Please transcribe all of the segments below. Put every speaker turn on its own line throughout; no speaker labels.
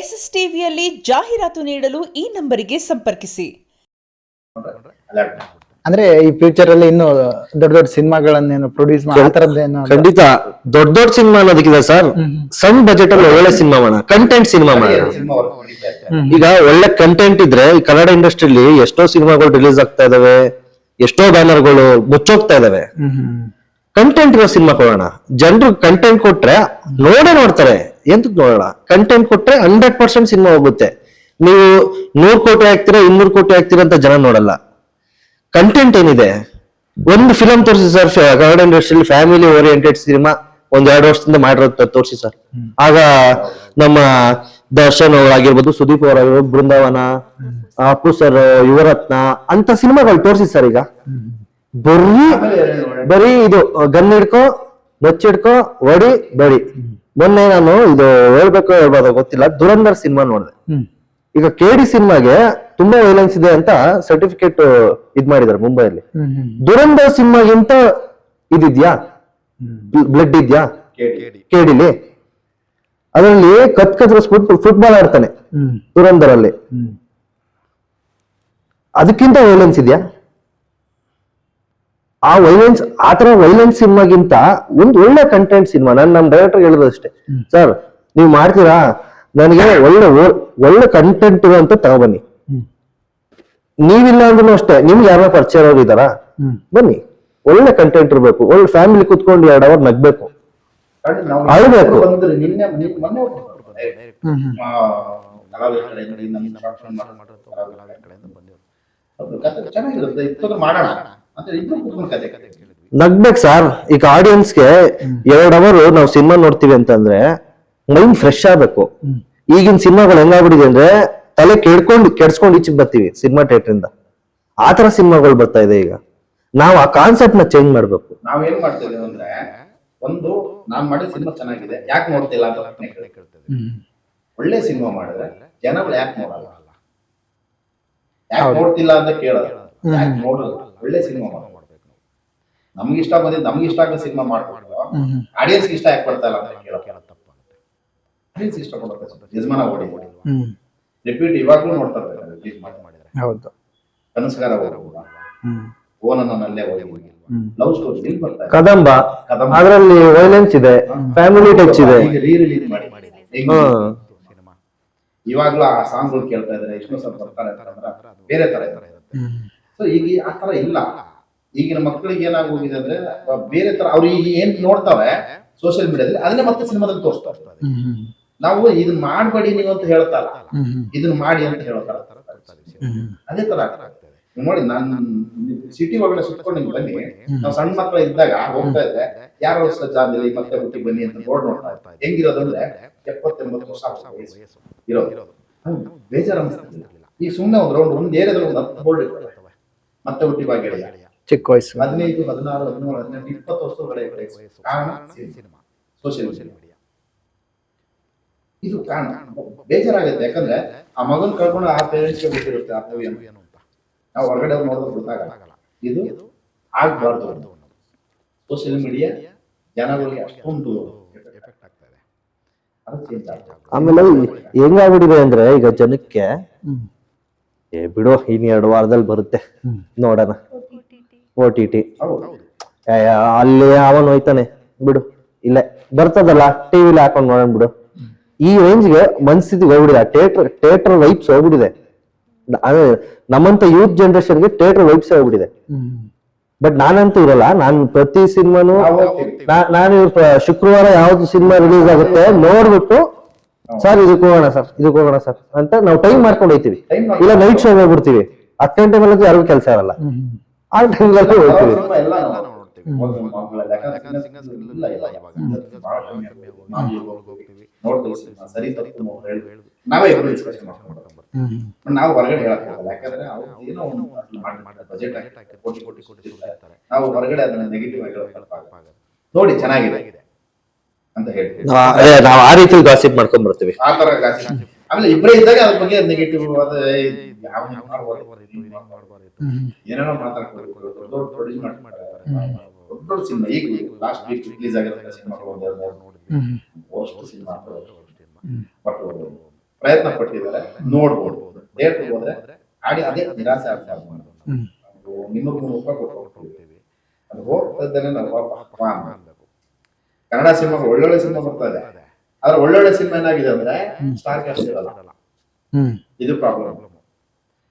SSTVಯಲ್ಲಿ ಜಾಹೀರಾತು ನೀಡಲು ಈ ನಂಬರಿಗೆ ಸಂಪರ್ಕಿಸಿ.
ಅಂದ್ರೆ ಈ ಫ್ಯೂಚರ್ ಅಲ್ಲಿ ಇನ್ನು ದೊಡ್ಡ ದೊಡ್ಡ ಸಿನಿಮಾಗಳನ್ನೇನು ಪ್ರೊಡ್ಯೂಸ್ ಮಾಡಿ ಆ ತರದ್ದೇನು
ಖಂಡಿತ ದೊಡ್ಡ ದೊಡ್ಡ ಸಿನಿಮಾ ಅನ್ನೋದಕ್ಕಿದೆ ಸರ್. ಸಣ್ಣ ಬಜೆಟ್ ಅಲ್ಲಿ ಒಳ್ಳೆ ಸಿನಿಮಾ ಮಾಡೋಣ, ಕಂಟೆಂಟ್ ಸಿನಿಮಾ ಮಾಡೋಣ. ಈಗ ಒಳ್ಳೆ ಕಂಟೆಂಟ್ ಇದ್ರೆ ಈ ಕನ್ನಡ ಇಂಡಸ್ಟ್ರಿಲಿ ಎಷ್ಟೋ ಸಿನಿಮಾಗಳು ರಿಲೀಸ್ ಆಗ್ತಾ ಇದಾವೆ, ಎಷ್ಟೋ ಬ್ಯಾನರ್ಗಳು ಮುಚ್ಚೋಗ್ತಾ ಇದಾವೆ. ಕಂಟೆಂಟ್ ಇರೋ ಸಿನಿಮಾ ಕೊಡೋಣ. ಜನರು ಕಂಟೆಂಟ್ ಕೊಟ್ರೆ ನೋಡ್ತಾರೆ, ಎಂತಕ್ ನೋಡೋಣ. ಕಂಟೆಂಟ್ ಕೊಟ್ರೆ 100% ಸಿನಿಮಾ ಹೋಗುತ್ತೆ. ನೀವು 100 ಕೋಟಿ ಹಾಕ್ತೀರಾ 200 ಕೋಟಿ ಹಾಕ್ತೀರಾ ಅಂತ ಜನ ನೋಡಲ್ಲ. ಕಂಟೆಂಟ್ ಏನಿದೆ, ಒಂದು ಫಿಲಂ ತೋರಿಸಿ ಸರ್. ಕನ್ನಡ ಇಂಡಸ್ಟ್ರಿಯಲ್ಲಿ ಫ್ಯಾಮಿಲಿ ಓರಿಯೆಂಟೆಡ್ ಸಿನಿಮಾ ಒಂದ್ 2 ವರ್ಷದಿಂದ ಮಾಡಿರೋದು ತೋರಿಸಿ ಸರ್. ಆಗ ನಮ್ಮ ದರ್ಶನ್ ಅವರಾಗಿರ್ಬೋದು, ಸುದೀಪ್ ಅವರಾಗಿರ್ಬೋದು, ಬೃಂದಾವನ, ಅಪ್ಪು ಸರ್, ಯುವರತ್ನ ಅಂತ ಸಿನಿಮಾಗಳು ತೋರಿಸಿ ಸರ್. ಈಗ ಬರೀ ಇದು ಗನ್ ಹಿಡ್ಕೊ, ನೊಚ್ಚಿಡ್ಕೊ, ಹೊಡಿ ಬಡಿ. ಮೊನ್ನೆ ನಾನು ಇದು ಹೇಳ್ಬೋದು ಗೊತ್ತಿಲ್ಲ, ದುರಂಧರ್ ಸಿನಿಮಾ ನೋಡಿದೆ. ಈಗ KD ಸಿನಿಮಾಗೆ ತುಂಬಾ ವೈಲೆನ್ಸ್ ಇದೆ ಅಂತ ಸರ್ಟಿಫಿಕೇಟ್ ಇದ್ ಮಾಡಿದಾರೆ ಮುಂಬೈಯಲ್ಲಿ. ದುರಂಧರ್ ಸಿನಿಮಾಗಿಂತ ಇದಿದ್ಯಾ, ಬ್ಲಡ್ ಇದ್ಯಾ KDಲಿ? ಅದರಲ್ಲಿ ಫುಟ್ಬಾಲ್ ಆಡ್ತಾನೆ ದುರಂಧರ್ ಅಲ್ಲಿ, ಅದಕ್ಕಿಂತ ವೈಲೆನ್ಸ್ ಇದೆಯಾ? ಆ ವೈಲೆನ್ಸ್, ಆತರ ವೈಲೆನ್ಸ್ ಸಿನಿಮಾಗಿಂತ ಒಂದು ಒಳ್ಳೆ ಕಂಟೆಂಟ್ ಸಿನಿಮಾ. ನಮ್ಮ ಡೈರೆಕ್ಟರ್ ಹೇಳೋದಷ್ಟೇ, ಸರ್ ನೀವು ಮಾಡ್ತೀರಾ, ನನಗೆ ಒಳ್ಳೆ ಕಂಟೆಂಟ್ ಅಂತ ತಗೊಬನ್ನಿ. ನೀವಿಲ್ಲ ಅಂದ್ರೂ ಅಷ್ಟೇ, ನಿಮ್ಗೆ ಯಾರ ಪರಿಚಯ ಇರೋರು ಇದಾರಾ, ಬನ್ನಿ. ಒಳ್ಳೆ ಕಂಟೆಂಟ್ ಇರ್ಬೇಕು, ಒಳ್ಳೆ ಫ್ಯಾಮಿಲಿ ಕುತ್ಕೊಂಡು 2 ಅವರ್ ನಗ್ಬೇಕು, ಅಳ್ಬೇಕು. ನಗ್ಬೇಕು ಸರ್. ಈಗ ಆಡಿಯನ್ಸ್ಗೆ 2 ಅವರ್ ನಾವು ಸಿನಿಮಾ ನೋಡ್ತೀವಿ ಅಂತಂದ್ರೆ ಮೈಂಡ್ ಫ್ರೆಶ್ ಆಗ್ಬೇಕು. ಈಗಿನ ಸಿನಿಮಾಗಳು ಹೆಂಗಾಗ್ಬಿಟ್ಟಿದೆ ಅಂದ್ರೆ ತಲೆ ಕೆಡ್ಸ್ಕೊಂಡು ಈಚೆಗೆ ಬರ್ತೀವಿ ಸಿನಿಮಾ ಥಿಯೇಟರ್ ಇಂದ. ಆತರ ಸಿನಿಮಾಗಳು ಬರ್ತಾ ಇದೆ ಈಗ. ನಾವು ಆ ಕಾನ್ಸೆಪ್ಟ್ ನ ಚೇಂಜ್ ಮಾಡ್ಬೇಕು.
ನಾವೇನ್ ಮಾಡ್ತೇವೆ ಅಂದ್ರೆ, ಒಂದು ನಾನ್ ಮಾಡಿದ ಸಿನಿಮಾ ಚೆನ್ನಾಗಿದೆ ಯಾಕೆ ನೋಡ್ತಿಲ್ಲ ಅಂತ ಕೇಳ್ತೇವೆ. ಒಳ್ಳೆ ಸಿನಿಮಾ ಮಾಡಿದ್ರೆ ಜನಗಳು ಯಾಕೆ ನೋಡಲ್ಲ, ಯಾಕೆ ನೋಡ್ತಿಲ್ಲ ಅಂತ ಕೇಳೋದು, ಯಾಕೆ ನೋಡಲ್ಲ. ಒಳ್ಳೆ ಸಿನಿಮಾ ಮಾಡ್ಬೇಕು. ನಮ್ಗೆ ಇಷ್ಟ ಬಂದಿದ್ದು, ನಮ್ಗೆ ಇಷ್ಟ ಆಗೋ ಸಿನಿಮಾ ಮಾಡ್ಕೊಂಡು ಆಡಿಯನ್ಸ್ ಇಷ್ಟ ಯಾಕೆ ಬರ್ತಾ ಇಲ್ಲ ಅಂತ ಕೇಳೋ ಆಡಿಯನ್ಸ್ ಇಷ್ಟ ಪಡುತ್ತೆ. ಯಜಮಾನ ಓಡಿ ರಿಪೀಟ್ ಇವಾಗ್ಲೂ ನೋಡ್ತಾ ಇರ್ತಾರೆ. ರಿಲೀಸ್ ಮಾಡಿದ್ರೆ
ಹೌದು,
ಕನಸ್ಗಾರ ಓನನ್ನಲ್ಲೇ ಹೋಗಿ ಲವ್ ಸ್ಟೋರಿ ಇಲ್ಲಿ ಬರ್ತಾ ಇದೆ.
ಕದಂಬ, ಅದರಲ್ಲಿ ವೈಲೆನ್ಸ್ ಇದೆ, ಫ್ಯಾಮಿಲಿ ಟಚ್ ಇದೆ.
ರೀ-ರಿಲೀಸ್ ಮಾಡಿ ಸಿನಿಮಾ ಇವಾಗ್ಲೂ ಆ ಸಾಂಗ್ಗಳು ಕೇಳ್ತಾ ಇದಾರೆ. ವಿಷ್ಣು ಸರ್ ಬರ್ತಾರೆ ಅಂತಂದ್ರೆ ಬೇರೆ ತರ ಇದೆ. ಸೊ ಈಗ ಆ ತರ ಇಲ್ಲ. ಈಗಿನ ಮಕ್ಕಳಿಗೆ ಏನಾಗೋಗಿದೆ ಅಂದ್ರೆ ಬೇರೆ ತರ ಅವ್ರು ಈಗ ಏನ್ ನೋಡ್ತಾವೆ ಸೋಷಿಯಲ್ ಮೀಡಿಯಾದಲ್ಲಿ, ಅದನ್ನೇ ಮತ್ತೆ ಸಿನಿಮಾದಲ್ಲಿ ತೋರಿಸ್ತಾ ಇರ್ತಾರೆ. ನಾವು ಇದನ್ನ ಮಾಡ್ಬೇಡಿ ನೀವು ಅಂತ ಹೇಳ್ತಾರ, ಇದನ್ನ ಮಾಡಿ ಅಂತ ಹೇಳ್ತಾರ. ಅದೇ ತರ ನೋಡಿ, ನಾನು ಸಿಟಿ ಒಳಗಡೆ ಸುತ್ಕೊಂಡು ನಿಮ್ಗೆ ಬನ್ನಿ. ನಾವು ಸಣ್ಣ ಮಕ್ಕಳು ಇದ್ದಾಗ ಹೋಗ್ತಾ ಇದ್ರೆ ಯಾರೋ ಜಾಗದಲ್ಲಿ ಮತ್ತೆ ಹುಟ್ಟಿ ಬನ್ನಿ ಅಂತ ಬೋರ್ಡ್ ನೋಡ್ತಾ ಇರ್ತಾರೆ. ಹೆಂಗಿರೋದಂದ್ರೆ 70-80 ವರ್ಷ ಇರೋದು ಬೇಜಾರು ಅನಿಸ್ತಿರ್ಲಿಲ್ಲ. ಈಗ ಸುಮ್ಮನೆ ಒಂದು ರೌಂಡ್ ಒಂದ್ ಏರಿಯಾದಲ್ಲಿ ಒಂದು 10 ಬೋರ್ಡ್ ಇರ್ತವೆ. ಮತ್ತೆ ಹುಟ್ಟಿ ಬಾ ಗೆಳೆಯ,
ಚಿಕ್ಕ ವಯಸ್ಸು
15, 16, 17, 18, 20 ವರ್ಷದೊಳಗಡೆ ಕಾರಣ ಸೋಷಿಯಲ್ ಮೀಡಿಯಾ. ಇದು ಕಾರಣ ಬೇಜಾರಾಗುತ್ತೆ. ಯಾಕಂದ್ರೆ ಆ ಮಗನ್ ಕಳ್ಕೊಂಡು ಆ ಪೇರೆಂಟ್ಸ್ಗೆ ಗೊತ್ತಿರುತ್ತೆ ಆ ಮೂವಿ ಏನು ಅಂತ. ನಾವು ಹೊರಗಡೆ ನೋಡೋದು ಗೊತ್ತಾಗಲ್ಲ. ಇದು ಆಗ್ಬಾರ್ದು. ಸೋಷಿಯಲ್ ಮೀಡಿಯಾ ಜನಗಳಿಗೆ ಅಷ್ಟೊಂದು ಎಫೆಕ್ಟ್ ಆಗ್ತಾ ಇದೆ. ಅದು ಚೇಂಜ್ ಆಗ್ತದೆ.
ಆಮೇಲೆ ಹೆಂಗಾಗ್ಬಿಟ್ಟಿದೆ ಅಂದ್ರೆ ಈಗ ಜನಕ್ಕೆ ಬಿಡು ಇನ್ 2 ವಾರದಲ್ಲಿ ಬರುತ್ತೆ ನೋಡೋಣ, OTT ಅಲ್ಲಿ ಅವನ್ ಹೋಯ್ತಾನೆ ಬಿಡು, ಇಲ್ಲೇ ಬರ್ತದಲ್ಲ ಟಿವಿಲಿ ಹಾಕೊಂಡ್ ನೋಡೋಣ ಬಿಡು. ಈ ರೇಂಜ್ಗೆ ಮನ್ಸ್ಥಿತಿ ಹೋಗ್ಬಿಡಿದೆ. ಥಿಯೇಟರ್ ವೈಬ್ಸ್ ಹೋಗ್ಬಿಟ್ಟಿದೆ. ನಮ್ಮಂತ ಯೂತ್ ಜನರೇಷನ್ಗೆ ಥಿಯೇಟರ್ ವೈಬ್ಸ್ ಹೋಗ್ಬಿಟ್ಟಿದೆ. ಬಟ್ ನಾನಂತೂ ಇರಲ್ಲ. ನಾನು ಪ್ರತಿ ಸಿನಿಮಾನು ನಾನು ಶುಕ್ರವಾರ ಯಾವ್ದು ಸಿನಿಮಾ ರಿಲೀಸ್ ಆಗುತ್ತೆ ನೋಡ್ಬಿಟ್ಟು, ಸರ್ ಇದಕ್ಕೆ ಹೋಗೋಣ ಸರ್ ಅಂತ ನಾವು ಟೈಮ್ ಮಾಡ್ಕೊಂಡು ಹೋಗ್ತೀವಿ. ಇಲ್ಲ ನೈಟ್ ಶೋ ಹೋಗ್ಬಿಡ್ತೀವಿ. 10 ಗಂಟೆ ಮೇಲೆ ಯಾರಿಗೂ ಕೆಲಸ ಇರಲ್ಲ, ಆ ಟೈಮ್ಗೆಲ್ಲ ಹೋಗ್ತೀವಿ.
ನಾವು ಹೊರಗಡೆ ಹೇಳಕ್ಕಾಗಲ್ಲ. ಯಾಕಂದ್ರೆ ಬಜೆಟ್ ನಾವು ಹೊರಗಡೆ ಅದನ್ನ ನೆಗೆಟಿವ್ ಆಗಿ ನೋಡಿ ಚೆನ್ನಾಗಿದೆ ಅಂತ ಹೇಳ್ತೀವಿ.
ನಾವು ಆ ರೀತಿ ಗಾಸಿಪ್ ಮಾಡ್ಕೊಂಡ್ ಬರ್ತೀವಿ.
ಆ ತರ ಗಾಸಿಪ್. ಆಮೇಲೆ ಇಬ್ಬರೇ ಇದ್ದಾಗ ಅದ್ರ ಬಗ್ಗೆ ನೆಗೆಟಿವ್ ಏನೇನೋ ಮಾತಾಡ್ಕೊಂಡು ದೊಡ್ಡ ಪ್ರೊಡ್ಯೂಸ್ ಮಾಡ್ತಾರೆ. ದೊಡ್ಡ ಸಿನಿಮಾ ಈಗ ಲಾಸ್ಟ್ ವೀಕ್ ರಿಲೀಸ್ ಆಗಿರೋ ಸಿನಿಮಾಗಳು ನೋಡಿದ್ವಿ. ಸಿನಿಮಾ ಬಟ್ ಪ್ರಯತ್ನ ಪಟ್ಟಿದ್ದಾರೆ, ನೋಡ್ಬೋದು. ಥಿಯೇಟರ್ ಹೋದ್ರೆ ಅದೇ ನಿರಾಸೆ ಆಗ್ತಾ ಇದೆ. 200-300 ರೂಪಾಯಿ ಕೊಟ್ಟು ಹೋಗ್ತೀವಿ, ಅದು ಹೋಗ್ತದ್ದೇನೆ ನಾವು ಕನ್ನಡ ಸಿನಿಮಾ ಒಳ್ಳೊಳ್ಳೆ ಸಿನಿಮಾ ಬರ್ತಾ ಇದೆ. ಆದ್ರೆ ಒಳ್ಳೊಳ್ಳೆ ಸಿನಿಮಾ ಏನಾಗಿದೆ ಅಂದ್ರೆ ಸ್ಟಾರ್ ಕ್ಯಾಸ್ಟ್ ಇರಲ್ಲ, ಇದು ಪ್ರಾಬ್ಲಮ್.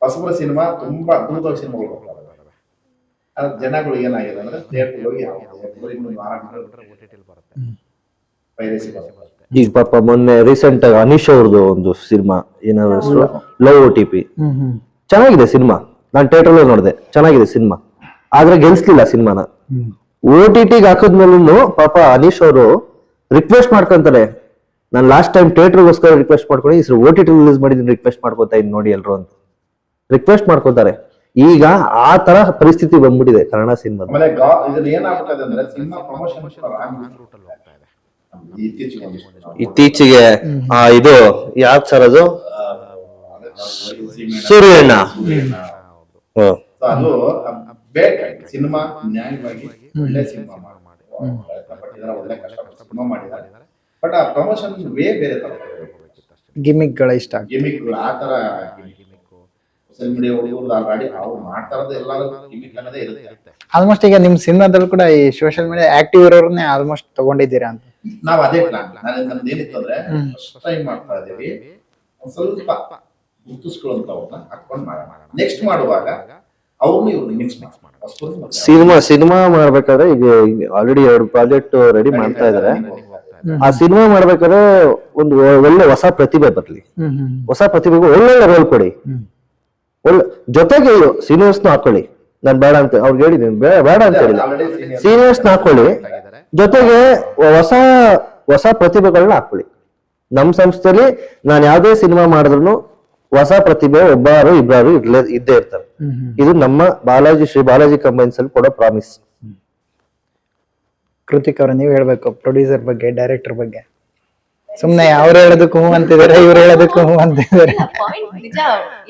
ಹೊಸಬರ ಸಿನಿಮಾ ತುಂಬಾ ಅದ್ಭುತವಾಗಿ ಸಿನಿಮಾಗಳು ಬರ್ತಾ ಇದಾವೆ. ಆದ್ರೆ ಜನಗಳು ಏನಾಗಿದೆ ಅಂದ್ರೆ ಥಿಯೇಟರ್ ಹೋಗಿ ಪೈರೇಸಿ ಬರುತ್ತೆ.
ಈಗ ಪಾಪ ಮೊನ್ನೆ ರೀಸೆಂಟ್ ಆಗಿ ಅನೀಶ್ ಅವ್ರದ್ದು ಒಂದು ಸಿನಿಮಾ ಏನಾದ್ರು ಹೆಸರು ಲವ್ OTP, ಚೆನ್ನಾಗಿದೆ ಸಿನಿಮಾ. ನಾನು ಥಿಯೇಟರ್ ನೋಡಿದೆ, ಚೆನ್ನಾಗಿದೆ ಸಿನಿಮಾ. ಆದ್ರೆ ಗೆಲ್ಸ್ಲಿಲ್ಲ ಸಿನಿಮಾನ. OTT ಹಾಕಿದ್ಮೇಲೂ ಪಾಪ ಅನೀಶ್ ಅವರು ರಿಕ್ವೆಸ್ಟ್ ಮಾಡ್ಕೊಂತಾರೆ, ನಾನು ಲಾಸ್ಟ್ ಟೈಮ್ ಥಿಯೇಟರ್ಗೋಸ್ಕರ ರಿಕ್ವೆಸ್ಟ್ ಮಾಡ್ಕೊಂಡು ಈ OTT ರಿಲೀಸ್ ಮಾಡಿದ್ದೀನಿ, ರಿಕ್ವೆಸ್ಟ್ ಮಾಡ್ಕೊತಾ ಇದ್ದೀನಿ ನೋಡಿ ಎಲ್ರು ಅಂತ ರಿಕ್ವೆಸ್ಟ್ ಮಾಡ್ಕೋತಾರೆ. ಈಗ ಆ ತರ ಪರಿಸ್ಥಿತಿ ಬಂದ್ಬಿಟ್ಟಿದೆ ಕನ್ನಡ ಸಿನಿಮಾ.
ಆಮೇಲೆ ಇದನ್ನ ಏನಾಗ್ತದೆ ಅಂದ್ರೆ ಸಿನಿಮಾ ಪ್ರಮೋಷನ್
ಇತ್ತೀಚೆಗೆ ಇದು ಯಾವ್ದು ಸರ್ ಅದು ಸೂರ್ಯಣ್ಣ,
ಅದು ಬೇಕು ಸಿನಿಮಾ ನ್ಯಾಯವಾಗಿ ಒಳ್ಳೆ ಸಿನಿಮಾ ಒಳ್ಳೆ ಕಷ್ಟಪಟ್ಟು ಸಿನಿಮಾ ಮಾಡಿದ್ದಾರೆ. ಬಟ್ ಆ ಪ್ರಮೋಷನ್ ವೇ ಬೇರೆ ತರ,
ಗಿಮಿಕ್ ಗಳ ಇಷ್ಟ,
ಗಿಮಿಕ್ ಆ ತರ ಸೋಷಿಯಲ್ ಮೀಡಿಯಾ ಹುಡುಗರು ಆಲ್ರೆಡಿ ಅವ್ರು ಮಾಡ್ತಾರದು ಎಲ್ಲರೂ ಗಿಮಿಕ್ ಅನ್ನೋದೇ ಇರುತ್ತೆ.
ಆಲ್ಮೋಸ್ಟ್ ಈಗ ನಿಮ್ ಸಿನಿಮಾದಲ್ಲಿ ಕೂಡ ಈ ಸೋಷಿಯಲ್ ಮೀಡಿಯಾ ಆಕ್ಟಿವ್ ಇರೋರ್ನೇ ಆಲ್ಮೋಸ್ಟ್ ತಗೊಂಡಿದ್ದೀರಾ ಅಂತ.
ನಾವ್ ಅದೇ ಪ್ಲಾನ್. ನಮ್ದು ಏನಿತ್ತು ಅಂದ್ರೆ ಫಸ್ಟ್ ಟೈಮ್ ಮಾಡ್ತಾ ಇದೀವಿ, ಒಂದ್ ಸ್ವಲ್ಪ ಗುರುತಿಸ್ಕೊಳ್ಳುವಂತವ್ರನ್ನ ಹಾಕೊಂಡು ಮಾಡೋಣ. ನೆಕ್ಸ್ಟ್ ಮಾಡುವಾಗ ಅವ್ರನ್ನ ಇವ್ರನ್ನ ಮಿಕ್ಸ್ ಮಾಡಿ
ಸಿನಿಮಾ ಮಾಡ್ಬೇಕಾದ್ರೆ ಈಗ ಆಲ್ರೆಡಿ 2 ಪ್ರಾಜೆಕ್ಟ್ ರೆಡಿ ಮಾಡ್ತಾ ಇದಾರೆ. ಆ ಸಿನಿಮಾ ಮಾಡ್ಬೇಕಾದ್ರೆ ಒಂದು ಒಳ್ಳೆ ಹೊಸ ಪ್ರತಿಭೆ ಬರ್ಲಿ, ಹೊಸ ಪ್ರತಿಭೆಗೆ ಒಳ್ಳೊಳ್ಳೆ ರೋಲ್ ಕೊಡಿ, ಒಳ್ಳೆ ಜೊತೆಗೆ ಸೀನಿಯರ್ಸ್ನ ಹಾಕೊಳ್ಳಿ. ನಾನ್ ಬೇಡ ಅಂತ ಅವ್ರಿಗೆ ಹೇಳಿದ್ದೀನಿ, ಬೇಡ ಅಂತ ಹೇಳಿಲ್ಲ, ಸೀನಿಯರ್ಸ್ನ ಹಾಕೊಳ್ಳಿ, ಜೊತೆಗೆ ಹೊಸ ಪ್ರತಿಭೆಗಳನ್ನ ಹಾಕೊಳ್ಳಿ. ನಮ್ ಸಂಸ್ಥೆಯಲ್ಲಿ ನಾನು ಯಾವ್ದೇ ಸಿನಿಮಾ ಮಾಡಿದ್ರು ಹೊಸ ಪ್ರತಿಭೆ ಒಬ್ಬರು ಇಬ್ಬರು ಇದ್ದೇ ಇರ್ತಾರೆ. ಇದು ನಮ್ಮ ಶ್ರೀ ಬಾಲಾಜಿ ಕಂಬೈನ್ಸ್ ಅಲ್ಲಿ ಕೊಡೋ ಪ್ರಾಮಿಸ್.
ಕೃತಿಕ್ ಅವ್ರ ನೀವ್ ಹೇಳ್ಬೇಕು ಪ್ರೊಡ್ಯೂಸರ್ ಬಗ್ಗೆ, ಡೈರೆಕ್ಟರ್ ಬಗ್ಗೆ. ಸುಮ್ನೆ ಅವ್ರು ಹೇಳೋದಕ್ಕೂ ಹೂ ಅಂತಿದಾರೆ, ಇವ್ರು ಹೇಳೋದಕ್ಕೂ ಹೂ ಅಂತಿದಾರೆ.
ಪಾಯಿಂಟ್ ನಿಜ,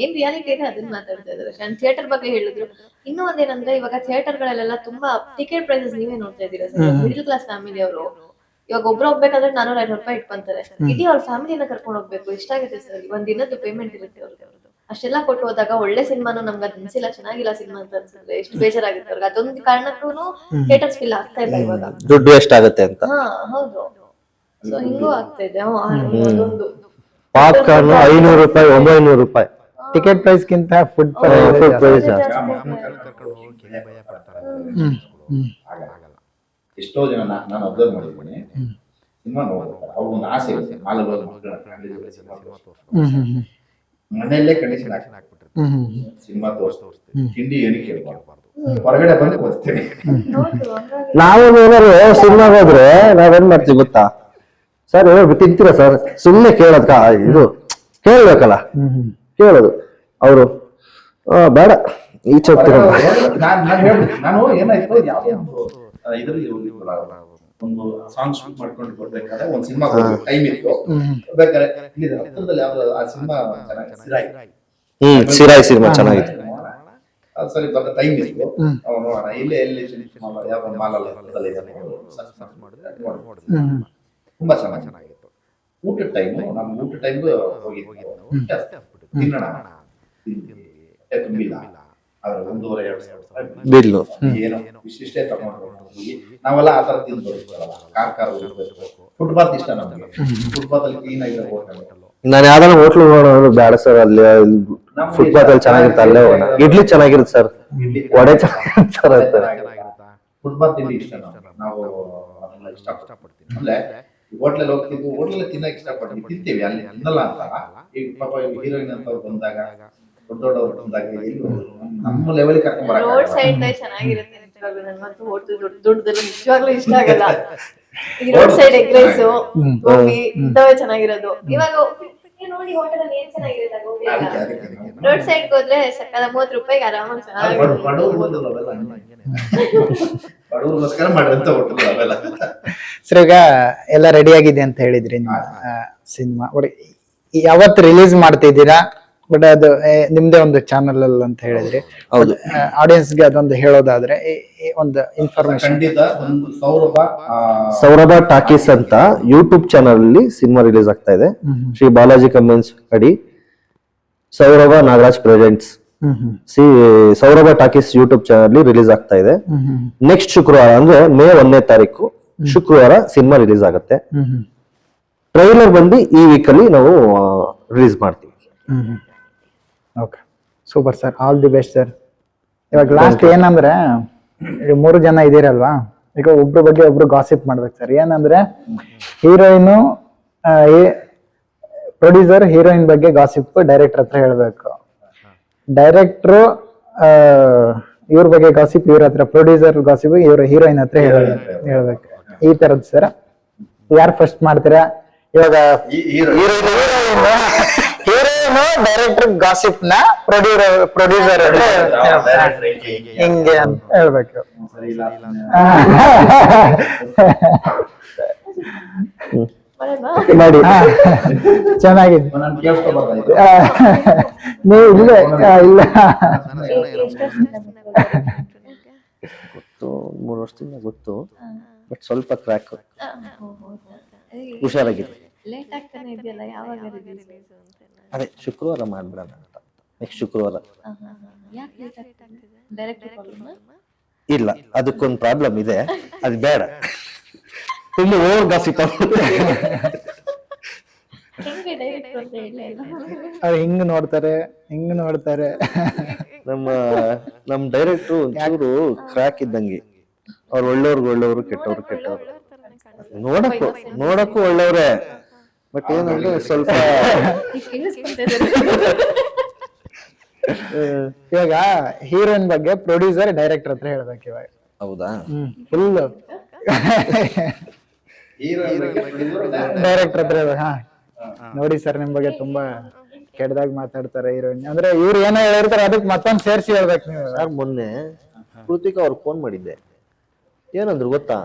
ಏನ್ ರಿಯಾಲಿಟಿ ಇದೆ ಅದನ್ನ ಮಾತಾಡ್ತಾ ಇದ್ದಾರೆ. ಥಿಯೇಟರ್ ಬಗ್ಗೆ ಹೇಳಿದ್ರು. ಇನ್ನೂ ಒಂದೇನಂದ್ರೆ ಇವಾಗ ಥಿಯೇಟರ್ ಗಳಲ್ಲೆಲ್ಲ ತುಂಬಾ ಟಿಕೆಟ್ ಪ್ರೈಸಸ್ ನೀವೇ ನೋಡ್ತಾ ಇದ್ದೀರಾ ಸರ್. ಮಿಡಿಲ್ ಕ್ಲಾಸ್ ಫ್ಯಾಮಿಲಿ ಅವರು ಇವಾಗ ಒಬ್ರು ಹೋಗ್ಬೇಕಾದ್ರೆ 400-500 ರೂಪಾಯಿ ಇಟ್ಕೊಂತಾರೆ. ಇಡೀ ಅವ್ರ ಫ್ಯಾಮಿಲಿನ ಕರ್ಕೊಂಡು ಹೋಗ್ಬೇಕು, ಎಷ್ಟಾಗುತ್ತೆ ಸರ್? ಒಂದ್ ದಿನದ್ದು ಪೇಮೆಂಟ್ ಇರುತ್ತೆ ಅವ್ರಿಗೆ. ಅಷ್ಟೆಲ್ಲ ಕೊಟ್ಟು ಹೋದಾಗ ಒಳ್ಳೆ ಸಿನಿಮಾನು ನಮ್ಗೆ ಅದು ಅನ್ಸಿಲ್ಲ, ಚೆನ್ನಾಗಿಲ್ಲ ಸಿನಿಮಾ ಅಂತ ಅನ್ಸಿದ್ರೆ ಎಷ್ಟು ಬೇಜಾರಾಗುತ್ತೆ ಅವ್ರಿಗೆ. ಅದೊಂದು ಕಾರಣಕ್ಕೂ ಥಿಯೇಟರ್ಸ್ ಫಿಲ್ ಆಗ್ತಾ ಇಲ್ಲ ಇವಾಗ,
ದುಡ್ಡು ವೇಸ್ಟ್ ಆಗುತ್ತೆ ಅಂತ.
ಹೌದು. ಸೊ ಹಿಂಗೂ ಆಗ್ತಾ ಇದೆ. ಅದೊಂದು
ಪಾಪ್ಕಾರ್ನ್ 500 ರೂಪಾಯಿ 900 ರೂಪಾಯಿ
ಟಿಕೆಟ್ ಪ್ರೈಸ್ ಗಿಂತ ಫುಡ್
ಪ್ರೈಸ್.
ಎಷ್ಟೋ ಜನ ನಾನು ಅಬ್ಸರ್ವ್ ಮಾಡಿದ್ದೀನಿ, ಸಿನಿಮಾ ನೋಡ್ತಾರೆ, ಅವ್ರಿಗೊಂದು ಆಸೆ ಇರುತ್ತೆ, ಮನೆಯಲ್ಲೇ ಕಂಡೀಷನ್ ಹಾಕ್ಬಿಟ್ಟಿರ್ತಾರೆ, ಸಿನಿಮಾ ತೋರಿಸ್ತೀವಿ, ತಿಂಡಿ ಏನಕ್ಕೆ ಕೇಳ್ಬಾರ್ದು, ಹೊರಗಡೆ ಬಂದು ತೋರಿಸ್ತೀವಿ.
ನಾವು ಏನಾದ್ರು ಸಿನಿಮಾಗೆ ಹೋದ್ರೆ ನಾವೇನ್ ಮಾಡ್ತೀವಿ ಗೊತ್ತಾ ಸರ್? ತಿಂತೀರಾ ಸರ್? ಸುಮ್ನೆ ಕೇಳೋದ್ ಇದು ಕೇಳ್ಬೇಕಲ್ಲ, ಕೇಳೋದು. ಅವರು ಬೇಡ ಈಚೆ ಹೋಗ್ತೀರ.
ನಾನು ಏನಾಯ್ತು, ಯಾವ್ದೋ ಇದ್ರಲ್ಲಿ ಒಂದು ಸಾಂಗ್ ಶೂಟ್ ಮಾಡ್ಕೊಂಡು ಬರ್ಬೇಕಾದ್ರೆ ಒಂದ್ ಸಿನಿಮಾ ಟೈಮ್ ಇತ್ತು, ಬೇಕಾದ್ರೆ ಇಲ್ಲಿ ಹತ್ರದಲ್ಲಿ ಯಾವ್ದು ಆ ಸಿನಿಮಾ
ಸಿರಾಯಿ ಸಿನಿಮಾ ಚೆನ್ನಾಗಿತ್ತು.
ಸರಿ ಬಂದ ಟೈಮ್ ಇತ್ತು, ಅವನು ಇಲ್ಲೇ ಎಲ್ಲಿ ಯಾವ ಮಾಲಲ್ಲಿ ತುಂಬಾ ಚೆನ್ನಾಗಿತ್ತು. ಊಟದ ಟೈಮ್, ನಮ್ಮ ಊಟದ ಟೈಮ್ ತಿನ್ನೋಣ, ತುಂಬಿಲ್ಲ, ಆದ್ರೆ 1,500-2,000
ಬಿಲ್ಲು
ಏನೋ ಇಷ್ಟೇ ತಗೊಂಡು ನಾವೆಲ್ಲ ಆ ತರ ತಿಂದು ಬರುತ್ತಲ್ಲ, ಖಾರ ಫುಟ್ಪಾತ್ ಇಷ್ಟ ನಮ್ಗೆ. ಫುಟ್ಪಾತ್ ಅಲ್ಲಿ ಕ್ಲೀನ್ ಆಗಿರೋ ಹೋಟೆಲ್. ನಾನು
ಯಾವ್ದಾರ ಹೋಟ್ಲ್ ಹೋಗೋಣ ಬೇಡ ಸರ್, ಅಲ್ಲಿ ಫುಟ್ಪಾತ್ ಅಲ್ಲಿ ಚೆನ್ನಾಗಿರುತ್ತೆ, ಅಲ್ಲೇ ಹೋಗೋಣ. ಇಡ್ಲಿ ಚೆನ್ನಾಗಿರುತ್ತೆ ಸರ್, ವಡೆ ಚೆನ್ನಾಗಿರುತ್ತೆ.
ಫುಟ್ಪಾತ್ ತಿಂಡಿ ಇಷ್ಟ ನಾವು ಇಷ್ಟಪಡ್ತೀವಿ. ಅಂದ್ರೆ ಹೋಟ್ಲಲ್ಲಿ ಹೋಗ್ತಿದ್ವಿ, ಹೋಟ್ಲಲ್ಲಿ ತಿನ್ನಕ್ ಇಷ್ಟಪಡ್ತೀವಿ, ತಿಂತೀವಿ, ಅಲ್ಲಿ ತಿನ್ನಲ್ಲ ಅಂತ. ಈಗ ಪಾಪ ಹೀರೋಯಿನ್ ಅಂತ ಬಂದಾಗ, ದೊಡ್ಡವ್ರು ಬಂದಾಗ ನಮ್ಮ ಲೆವೆಲ್ ಕರ್ಕೊಂಡ್ ಬರಕ್ಕೆ
ರೋಡ್ ಸೈಡ್ ಚೆನ್ನಾಗಿರುತ್ತೆ. ನನಗಂತೂ ದೊಡ್ಡದೆಲ್ಲ ನಿಜವಾಗ್ಲೂ ಇಷ್ಟ ಆಗಲ್ಲ. ಈ road side egg rice, gobi ಇಂಥವೇ ಚೆನ್ನಾಗಿರೋದು. ಇವಾಗ ನೋಡಿ ಹೋಟೆಲ್ ಅಲ್ಲಿ ಏನ್ ಚೆನ್ನಾಗಿರುತ್ತೆ ಗೋಬಿ ಎಲ್ಲ. ರೋಡ್ ಸೈಡ್ ಹೋದ್ರೆ ಸಕ್ಕದ 30 ರೂಪಾಯಿಗೆ ಆರಾಮಾಗಿ
ಬಡವ್ರಿಗೋಸ್ಕರ ಮಾಡಿರಂತ ಹೋಟೆಲ್ ಅವೆಲ್ಲ.
ಸರ್ ಈಗ ಎಲ್ಲ ರೆಡಿ ಆಗಿದೆ ಅಂತ ಹೇಳಿದ್ರಿ ನಿಮ್ಮ ಸಿನಿಮಾ. ಯಾವತ್ತು ರಿಲೀಸ್ ಮಾಡ್ತಿದ್ದೀರಾ ಬಟ್ ಅದು ನಿಮ್ದೇ ಒಂದು ಚಾನಲ್ ಅಲ್ಲ ಅಂತ ಹೇಳಿದ್ರಿ.
ಹೌದು.
ಆಡಿಯನ್ಸ್ಗೆ ಅದೊಂದು ಹೇಳೋದಾದ್ರೆ ಒಂದು ಇನ್ಫಾರ್ಮೇಶನ್.
ಖಂಡಿತ ಒಂದು
ಸೌರಭ ಟಾಕೀಸ್ ಅಂತ ಯೂಟ್ಯೂಬ್ ಚಾನಲ್ ಅಲ್ಲಿ ಸಿನಿಮಾ ರಿಲೀಸ್ ಆಗ್ತಾ ಇದೆ. ಶ್ರೀ ಬಾಲಾಜಿ ಕಮೆನ್ಸ್ ಅಡಿ ಸೌರಭ ನಾಗರಾಜ್ ಪ್ರೆಸೆಂಟ್ಸ್ ಸೌರಭ ಟಾಕೀಸ್ ಯೂಟ್ಯೂಬ್ ಚಾನಲ್ ರಿಲೀಸ್ ಆಗ್ತಾ ಇದೆ. ನೆಕ್ಸ್ಟ್ ಶುಕ್ರವಾರ ಅಂದ್ರೆ ಮೇ 1ನೇ ತಾರೀಕು ಶುಕ್ರವಾರ ಸಿನಿಮಾ ರಿಲೀಸ್ ಆಗುತ್ತೆ. ಟ್ರೈಲರ್ ಬಂದು ಈ ವೀಕ್ ಅಲ್ಲಿ ನಾವು ರಿಲೀಸ್ ಮಾಡ್ತೀವಿ.
Okay, super sir, all the best sir. ಇವಾಗ ಲಾಸ್ಟ್ ಏನಂದ್ರೆ, ಈಗ 3 ಜನ ಇದೀರಲ್ವಾ, ಈಗ ಒಬ್ರ ಬಗ್ಗೆ ಒಬ್ರು ಗಾಸಿಪ್ ಮಾಡ್ಬೇಕು ಸರ್. ಏನಂದ್ರೆ ಹೀರೋಯಿನ್, ಪ್ರೊಡ್ಯೂಸರ್ ಹೀರೋಯಿನ್ ಬಗ್ಗೆ ಗಾಸಿಪ್ ಡೈರೆಕ್ಟರ್ ಹತ್ರ ಹೇಳ್ಬೇಕು, ಡೈರೆಕ್ಟ್ರು ಇವ್ರ ಬಗ್ಗೆ ಗಾಸಿಪ್ ಇವ್ರ ಹತ್ರ, ಪ್ರೊಡ್ಯೂಸರ್ ಗಾಸಿಪ್ ಇವ್ರ ಹೀರೋಯಿನ್ ಹತ್ರ ಹೇಳ್ಬೇಕು. ಈ ತರದ್ ಸರ್. ಯಾರು ಫಸ್ಟ್ ಮಾಡ್ತೀರಾ? ಇವಾಗ ಹೀರೋಯಿನ್ ಡೈರೆಕ್ಟರ್ ಗಾಸಿಪ್ ನ ಪ್ರೊಡ್ಯೂಸರ್ ಹಿಂಗೆ ಅಂತ ಹೇಳ್ಬೇಕು. ನೋಡಿ, ಚೆನ್ನಾಗಿದೆ. ನೀವು ಇಲ್ಲ ಇಲ್ಲ
ಗೊತ್ತು, 3 ವರ್ಷದಿಂದ ಗೊತ್ತು, ಬಟ್ ಸ್ವಲ್ಪ ಕ್ರ್ಯಾಕ್. ಹುಷಾರಾಗಿದೆ.
ಲೇಟ್ ಆಗ್ತಾನೆ ಇದೆಯಲ್ಲ, ಯಾವಾಗ ರಿಲೀಸ್ ಅಂತ?
ಅದೇ ಶುಕ್ರವಾರ ಮಾಡ್ಬಿಡೋಣ ಅಂತ. ನೆಕ್ಸ್ಟ್ ಶುಕ್ರವಾರ.
ಯಾಕೆ ಲೇಟ್ ಆಗ್ತಾನೆ? ಡೈರೆಕ್ಟ್ ಪ್ರಾಬ್ಲಮ್
ಇಲ್ಲ, ಅದಕ್ಕೊಂದು ಪ್ರಾಬ್ಲಮ್ ಇದೆ, ಅದು ಬೇಡ. ತುಂಬಾ ಓವರ್ ಗಾಸಿಪ್
ಹೆಂಗೆ ಡೈರೆಕ್ಟ್ ಅಂತ ಹೇಳಿಲ್ಲ.
ಅವ್ರು ಹಿಂಗ್ ನೋಡ್ತಾರೆ.
ನಮ್ ಡೈರೆಕ್ಟ್ರು ಒಂಚೂರು ಕ್ರ್ಯಾಕ್ ಇದ್ದಂಗೆ. ಅವ್ರು ಒಳ್ಳೆಯವ್ರು ಕೆಟ್ಟವ್ರು. ನೋಡಕ್ಕೂ ಒಳ್ಳೆಯವ್ರೆ, ಬಟ್ ಏನಂದ್ರೆ ಸ್ವಲ್ಪ
ಇವಾಗ ಹೀರೋಯಿನ್ ಬಗ್ಗೆ ಪ್ರೊಡ್ಯೂಸರ್ ಡೈರೆಕ್ಟರ್ ಹತ್ರ ಹೇಳ್ಬೇಕು ಇವಾಗ.
ಹೌದಾ?
ಫುಲ್ ಡೈರೆಕ್ಟರ್ ಹತ್ರ ಹೇಳ್ಬೇಕು. ಹಾ, ನೋಡಿ ಸರ್, ನಿಮ್ ಬಗ್ಗೆ ತುಂಬಾ ಕೆಟ್ಟದಾಗ ಮಾತಾಡ್ತಾರೆ ಹೀರೋಯಿನ್ ಅಂದ್ರೆ, ಇವ್ರು ಏನೋ ಹೇಳಿರ್ತಾರೆ ಅದಕ್ಕೆ ಮತ್ತೊಂದು ಸೇರಿಸಿ ಹೇಳ್ಬೇಕು ನೀವು.
ಮೊನ್ನೆ ಕೃತಿಕಾ ಅವ್ರು ಫೋನ್ ಮಾಡಿದ್ದೆ, ಏನಂದ್ರು ಗೊತ್ತಾ?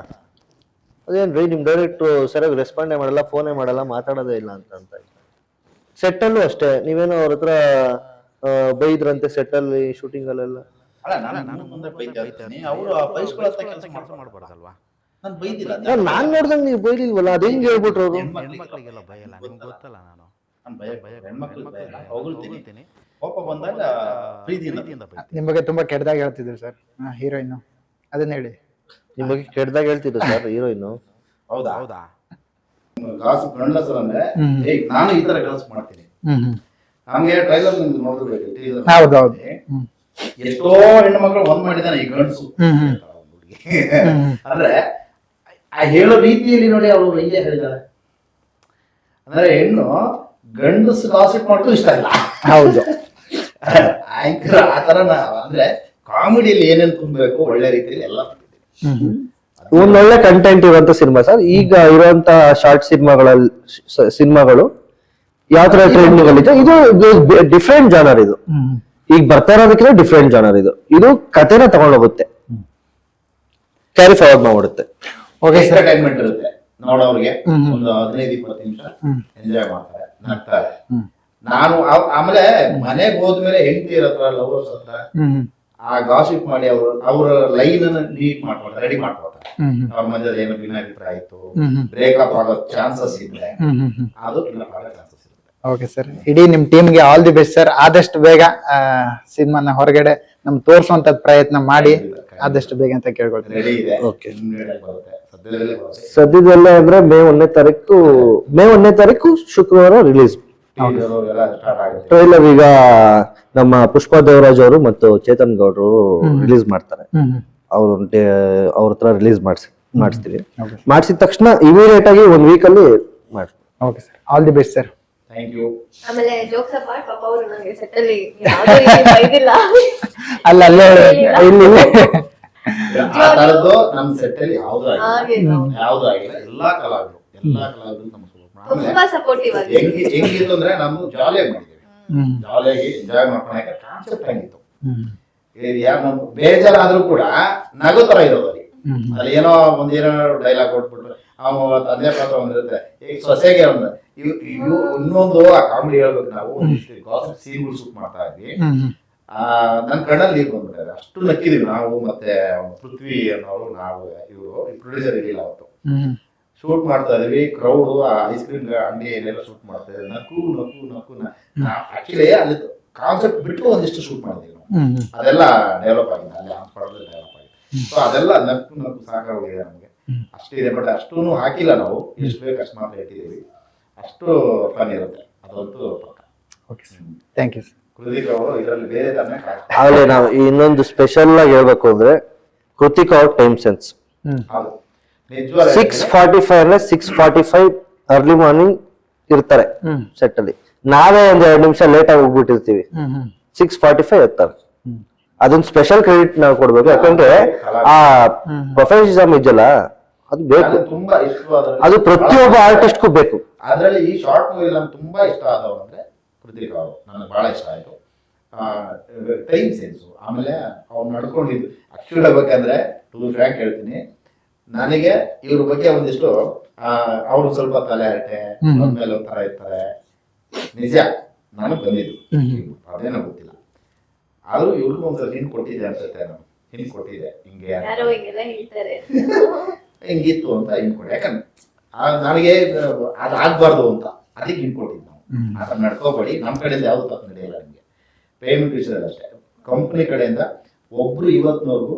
ಅದೇನ್ರಿ ನಿಮ್ ಡೈರೆಕ್ಟ್ರು ಸರಿಯಾಗಿ ರೆಸ್ಪಾಂಡೇ ಮಾಡಲ್ಲ, ಫೋನೇ ಮಾಡಲ್ಲ, ಮಾತಾಡೋದೇ ಇಲ್ಲ ಅಂತ. ಸೆಟ್ಟಲ್ಲೂ ಅಷ್ಟೇ, ನೀವೇನೋ ಅವ್ರ ಹತ್ರ ಬೈದ್ರಂತೆ ಸೆಟ್ಟಲ್ಲಿ, ಶೂಟಿಂಗ್ ಅಲ್ಲೆಲ್ಲ. ನಾನ್ ನೋಡ್ದಂಗ್ ನೀವು ಬೈಲಿಲ್ವಲ್ಲ, ಅದ್ ಹೆಂಗ್ ಹೇಳ್ಬಿಟ್ರು ಅವ್ರು?
ನಿಮ್ ಬಗ್ಗೆ ತುಂಬಾ ಕೆಟ್ಟದಾಗ ಹೇಳ್ತಿದ್ರು ಸರ್ ಹೀರೋಯಿನ್, ಅದನ್ನ ಹೇಳಿ.
ನಿಮ್ ಬಗ್ಗೆ ಕೆಟ್ಟದಾಗ ಹೇಳ್ತಿದ್ರು ಸರ್ ಹೀರೋಯಿನ್?
ಹೌದಾ? ಗಂಡಸರು ಅಂದ್ರೆ ನಾನು ಈ ತರ ಕೆಲಸ ಮಾಡ್ತೀನಿ. ನಮ್ಗೆ ಟ್ರೈಲರ್ ನೋಡಿರ್ಬೇಕು,
ಹೌದೌದು.
ಎಷ್ಟೋ ಹೆಣ್ಣು ಮಕ್ಕಳು ಒಂದ್ ಮಾಡಿದಾನೆ ಈ ಗಂಡಸು. ಅಂದ್ರೆ ಆ ಹೇಳೋ ರೀತಿಯಲ್ಲಿ ನೋಡಿ ಅವರು ಹಿಂಗೆ ಹೇಳಿದ್ದಾರೆ. ಅಂದ್ರೆ ಹೆಣ್ಣು ಗಂಡಸು ಗಾಸಿಪ್ ಮಾಡೋದು ಇಷ್ಟ ಇಲ್ಲ.
ಹೌದು,
ಆಂಕರ್ ಆತರ ಅಂದ್ರೆ ಕಾಮಿಡಿಯಲ್ಲಿ ಏನೇನು ತುಂಬಬೇಕು ಒಳ್ಳೆ ರೀತಿಯಲ್ಲಿ ಎಲ್ಲ.
ಒಂದೊಳ್ಳೆ ಕಂಟೆಂಟ್ ಇರುವಂತ ಸಿನಿಮಾ ಸರ್. ಈಗ ಇರುವಂತ ಶಾರ್ಟ್ ಸಿನಿಮಾಗಳು ಯಾವ ತರ ಟ್ರೆಂಡಿಂಗ್ ಅಲ್ಲಿ ಇದೆ, ಇದು ಡಿಫ್ರೆಂಟ್ ಜಾನರ್. ಇದು ಈಗ ಬರ್ತಾ ಇರೋದಕ್ಕಿಂತ ಡಿಫ್ರೆಂಟ್ ಜಾನರ್. ಇದು ಕಥೆನ ತಗೊಂಡೋಗುತ್ತೆ, ಕ್ಯಾರಿ ಫಾರ್ವರ್ಡ್ ಮಾಡ್ಬಿಡುತ್ತೆ.
ಎಂಟರ್ಟೈನ್ಮೆಂಟ್ ಇರುತ್ತೆ ನೋಡೋರಿಗೆ. ಒಂದು 15-20 ನಿಮಿಷ ಎಂಜಾಯ್ ಮಾಡ್ತಾರೆ, ನಗ್ತಾರೆ. ನಾನು ಆಮೇಲೆ ಮನೆಗೆ ಹೋದ್ಮೇಲೆ ಹೆಂಡತಿ ಹತ್ರ, ಲವರ್ಸ್ ಹತ್ರ ಆ ಗಾಸಿಪ್ ಮಾಡಿ ಅವ್ರ ಲೈನ್ ಅನ್ನ ನೀಟ್ ಮಾಡ್ಕೊಳ್ತಾರೆ, ರೆಡಿ ಮಾಡ್ಕೊಳ್ತಾರೆ. ಅವ್ರ ಮಧ್ಯದಲ್ಲಿ ಏನು ಭಿನ್ನಾಭಿಪ್ರಾಯ ಆಯ್ತು, ಬ್ರೇಕಪ್ ಆಗೋ ಚಾನ್ಸಸ್ ಇದ್ರೆ ಅದು ಬ್ರೇಕಪ್ ಆಗೋ ಚಾನ್ಸಸ್ ಇರುತ್ತೆ.
ಓಕೆ ಸರ್, ಇಡೀ ನಿಮ್ ಟೀಮ್ಗೆ ಆಲ್ ದಿ ಬೆಸ್ಟ್ ಸರ್. ಆದಷ್ಟು ಬೇಗ ಸಿನಿಮಾನ ಹೊರಗಡೆ ನಮ್ ತೋರ್ಸುವಂತ ಪ್ರಯತ್ನ ಮಾಡಿ ಆದಷ್ಟು ಬೇಗ ಅಂತ ಕೇಳ್ಕೊಳ್ತೀನಿ.
ರೆಡಿ ಇದೆ,
ಓಕೆ.
ಸದ್ಯದಲ್ಲೇ ಬರುತ್ತೆ.
ಸದ್ಯದಲ್ಲೇ ಅಂದ್ರೆ ಮೇ 1ನೇ ತಾರೀಕು ಶುಕ್ರವಾರ ರಿಲೀಸ್. ಟ್ರೈಲರ್ ಈಗ ನಮ್ಮ ಪುಷ್ಪಾ ದೇವರಾಜ್ ಅವರು ಮತ್ತು ಚೇತನ್ ಗೌಡ್ರು ರಿಲೀಸ್ ಮಾಡ್ತಾರೆ. ಅವ್ರ ಹತ್ರ ರಿಲೀಸ್ ಮಾಡಿಸ್ತೀವಿ. ಮಾಡಿಸಿದ ತಕ್ಷಣ ಇಮಿಡಿಯೇಟ್ ಆಗಿ 1 ವೀಕ್ ಅಲ್ಲಿ ಮಾಡ್ತೀವಿ.
Okay sir, all the best sir.
Thank you.
ಆಮೇಲೆ ಜೋಕ್ಸ್ ಅಪಾರ್ಟ್, ಪಾಪ ಅವರು ನನಗೆ ಸೆಟ್ ಅಲ್ಲಿ ಯಾವುದೂ ಬೈದಿಲ್ಲ.
ಅಲ್ಲೇ
ಆ ತರದ್ದು ನಮ್ ಸೆಟ್ ಅಲ್ಲಿ ಯಾವ್ದು ಆಗಿಲ್ಲ. ಎಲ್ಲಾ ಕಲಾವಿದರು ನಮ್ಮ
ತುಂಬಾ ಸಪೋರ್ಟಿವ್ ಆಗಿ
ಹೆಂಗಿತ್ತು ಅಂದ್ರೆ ನಮ್ದು ಜಾಲಿಯಾಗಿ ಮಾಡಿದ್ವಿ, ಜಾಲಿಯಾಗಿ ಎಂಜಾಯ್ ಮಾಡ್ಕೊಳಕ್ಕೆ ಕಾನ್ಸೆಪ್ಟ್ ಹೆಂಗಿತ್ತು. ಬೇಜಾರಾದ್ರೂ ಕೂಡ ನಗು ತರ ಇರೋದು ಅಲ್ಲಿ ಏನೋ ಒಂದೇನೋ ಡೈಲಾಗ್ ಕೊಟ್ಬಿಟ್ರೆ ಅವ ತಂದೆ ಪಾತ್ರ ಒಂದಿರುತ್ತೆ, ಈಗ ಸೊಸೆಗೆ ಒಂದು ಇನ್ನೊಂದು ಆ ಕಾಮಿಡಿ ಹೇಳ್ಬೇಕು ನಾವು, ಗಾಸಿಪ್ ಸೀನ್ಗಳು ಶೂಟ್ ಮಾಡ್ತಾ ಇದ್ವಿ. ನನ್ನ ಕಣ್ಣಲ್ಲಿ ನೀರು ಬಂದ್ಬಿಟ್ಟಾರೆ, ಅಷ್ಟು ನಕ್ಕಿದೀವಿ ನಾವು ಮತ್ತೆ ಪೃಥ್ವಿ ಅನ್ನೋರು, ನಾವು ಇವರು ಪ್ರೊಡ್ಯೂಸರ್ ಇರಲಿಲ್ಲ ಅವತ್ತು. ಶೂಟ್ ಮಾಡ್ತಾ ಇದೀವಿ, ಕ್ರೌಡ್ ಐಸ್ ಕ್ರೀಮ್ ಅಂಗಡಿ ಏನೆಲ್ಲ ಶೂಟ್ ಮಾಡ್ತಾ ಇದ್ದೀವಿ, ನಕ್ಕು ಆಕ್ಚುಲಿ ಅಲ್ಲಿ ಕಾನ್ಸೆಪ್ಟ್ ಬಿಟ್ಟು ಒಂದಿಷ್ಟು ಶೂಟ್ ಮಾಡಿದೀವಿ ನಾವು, ಅದೆಲ್ಲ ಡೆವಲಪ್ ಆಗಿದೆ, ಅಲ್ಲಿ ಪಡದಲ್ಲಿ ಡೆವಲಪ್ ಆಗಿದೆ. ಸೊ ಅದೆಲ್ಲ ನಕ್ಕು ಸಾಕಾಗೋಗಿದೆ ನಮ್ಗೆ, ಅಷ್ಟಿದೆ. ಬಟ್ ಅಷ್ಟೂ ಹಾಕಿಲ್ಲ ನಾವು, ಎಷ್ಟು ಬೇಕು ಅಷ್ಟು ಮಾತ್ರ ಇಟ್ಟಿದ್ದೀವಿ, ಅಷ್ಟು ಫನ್ ಇರುತ್ತೆ ಅದಂತೂ ಪಕ್ಕ.
Okay sir, thank you sir.
Kritik ಅವರು ಇದರಲ್ಲಿ ಬೇರೆ ತರನೇ
ಆಮೇಲೆ ನಾವು ಇನ್ನೊಂದು ಸ್ಪೆಷಲ್ ಆಗಿ ಹೇಳ್ಬೇಕು ಅಂದ್ರೆ ಕೃತಿಕ್ ಅವ್ರ ಟೈಮ್ ಸೆನ್ಸ್.
ಹೌದು, ನಿಜವಾಗ್ಲೂ
6:45 ಅಂದ್ರೆ 6:45 ಅರ್ಲಿ ಮಾರ್ನಿಂಗ್ ಇರ್ತಾರೆ ಸೆಟ್ ಅಲ್ಲಿ. ನಾವೇ ಒಂದ್ 2 ನಿಮಿಷ ಲೇಟ್ ಆಗಿ ಹೋಗ್ಬಿಟ್ಟಿರ್ತೀವಿ, 6:45 ಇರ್ತಾರೆ. ಅದೊಂದು ಸ್ಪೆಷಲ್ ಕ್ರೆಡಿಟ್ ನಾವು ಕೊಡ್ಬೇಕು, ಯಾಕಂದ್ರೆ ಆ ಪ್ರೊಫೆಷನಿಸಮ್ ಇದೆಯಲ್ಲ ಅದು ಬೇಕು,
ನನಗೆ ತುಂಬಾ ಇಷ್ಟವಾದ,
ಅದು ಪ್ರತಿಯೊಬ್ಬ ಆರ್ಟಿಸ್ಟ್ಗೂ ಬೇಕು.
ಅದ್ರಲ್ಲಿ ಈ ಶಾರ್ಟ್ ಮೂವಿ ನಮ್ಗೆ ತುಂಬಾ ಇಷ್ಟ ಆದವರು ಅಂದ್ರೆ ಕೃತಿಕ್ ಅವರು, ನನಗೆ ಬಹಳ ಇಷ್ಟ ಆಯ್ತು. ಟೈಮ್ ಸೆನ್ಸು, ಆಮೇಲೆ ಅವ್ರು ನಡ್ಕೊಂಡಿದ್ದು ಆಕ್ಚುಲಿ ಹೇಳ್ಬೇಕಂದ್ರೆ ಟು ಫ್ರ್ಯಾಂಕ್ ಹೇಳ್ತೀನಿ, ನನಗೆ ಇವ್ರ ಬಗ್ಗೆ ಒಂದಿಷ್ಟು ಅವರು ಸ್ವಲ್ಪ ತಲೆ ಹರಟೆ ಮೇಲೆ ಒಂಥರ ಇರ್ತಾರೆ, ನಿಜ ನನಗೆ ಬಂದಿದ್ದು ಅದೇನೋ ಗೊತ್ತಿಲ್ಲ. ಆದ್ರೂ ಇವ್ರಿಗೂ ಒಂದ್ಸಲ ಹಿಂಟ್ ಕೊಟ್ಟಿದ್ದೆ ಅನ್ಸುತ್ತೆ, ನಾನು ಹಿಂಟ್ ಕೊಟ್ಟಿದ್ದೆ ಹಿಂಗೆ
ಯಾರೋ ಹಿಂಗೆಲ್ಲ ಹೇಳ್ತಾರೆ
ಹಿಂಗಿತ್ತು ಅಂತ ಹಿಂಟ್ ಕೊಡಿ, ಯಾಕಂದ್ರೆ ನನಗೆ ಅದಾಗಬಾರ್ದು ಅಂತ ಅದಕ್ಕೆ ಹಿಂಟ್ ಕೊಟ್ಟಿದ್ದು ನಾವು. ಅದನ್ನ ನಡ್ಕೋಬೇಡಿ, ನಮ್ಮ ಕಡೆಯಿಂದ ಯಾವ್ದು ತಪ್ಪು ನಡೆಯಲ್ಲ. ನಿಮಗೆ ಪೇಮೆಂಟ್ ವಿಷಯದಲ್ಲಿ ಅಷ್ಟೇ, ಕಂಪ್ನಿ ಕಡೆಯಿಂದ ಒಬ್ರು ಇವತ್ತಿನವರೆಗೂ